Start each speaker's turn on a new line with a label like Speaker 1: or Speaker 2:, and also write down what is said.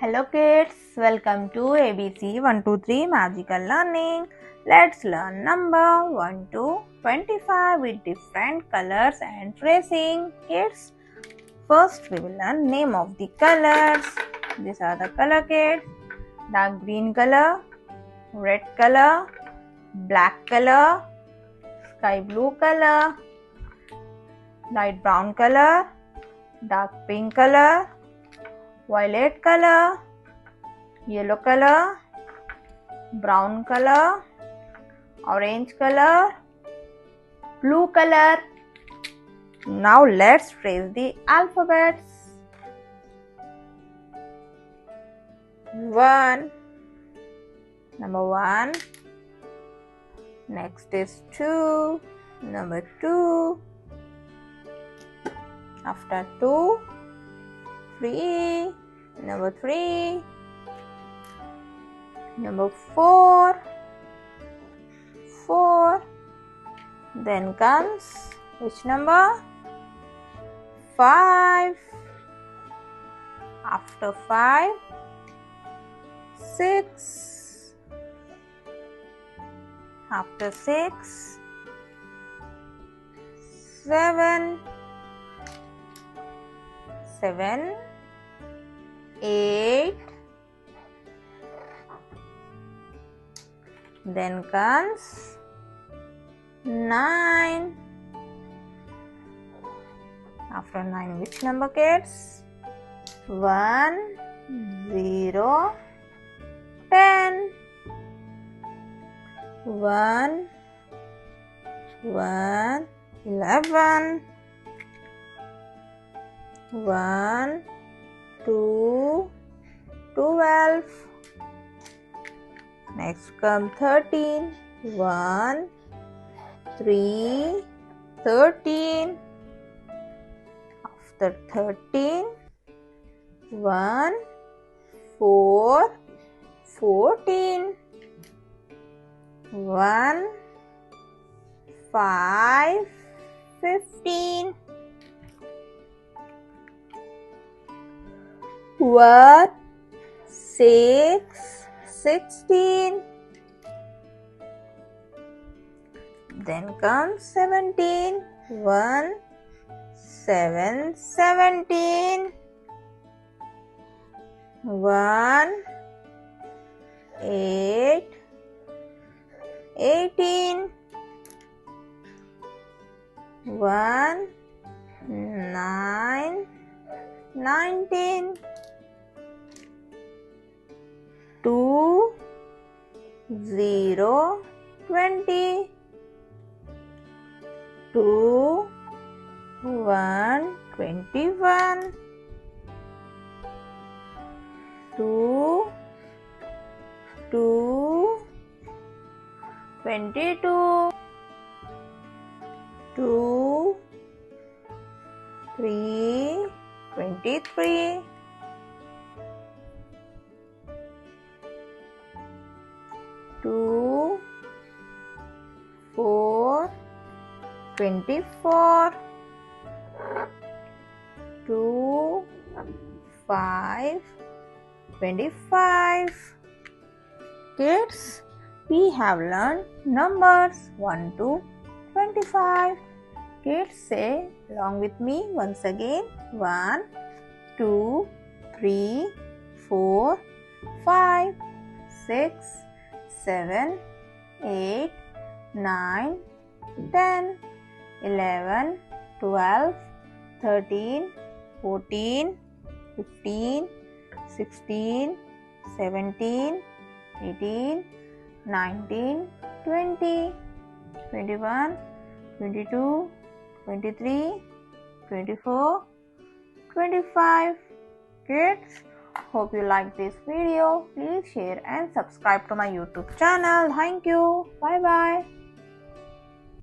Speaker 1: Hello kids, welcome to Abc123 Magical Learning. Let's learn number 1 to 25 with different colors and tracing. Kids, first we will learn name of the colors. These are the color kids. Dark green color, red color, black color, sky blue color, light brown color, dark pink color, violet color, yellow color, brown color, orange color, blue color. Now let's trace the alphabets. 1, number 1. Next is 2, number 2. After 2, 3, number 3, number 4, then comes which number? 5, after 5, 6, after 6, 7, 8, then comes 9, after 9 which number kids? 1, 0, 10, 1, 11, 1, 2, 12. Next come 13. 1, 3, 13. After 13, 1, 4, 14. 1, 5, 15. 1, 6, 16. Then comes 17. 1, 7, 17. 1, 8, 18. 1, 9, 19. 2, 0, 20. 2, 1, 21. 2, 22. 2, 3, 23. 2, 4, 24. 2, 5, 25. Kids, we have learned numbers 1 to 25. Kids, say along with me once again. 1, 2, 3, 4, 5, 6, 7, 8, 9, 10, 11, 12, 13, 14, 15, 16, 17, 18, 19, 20, 21, 22, 23, 24, 25. Kids, hope you like this video. Please share and subscribe to my YouTube channel. Thank you. Bye bye.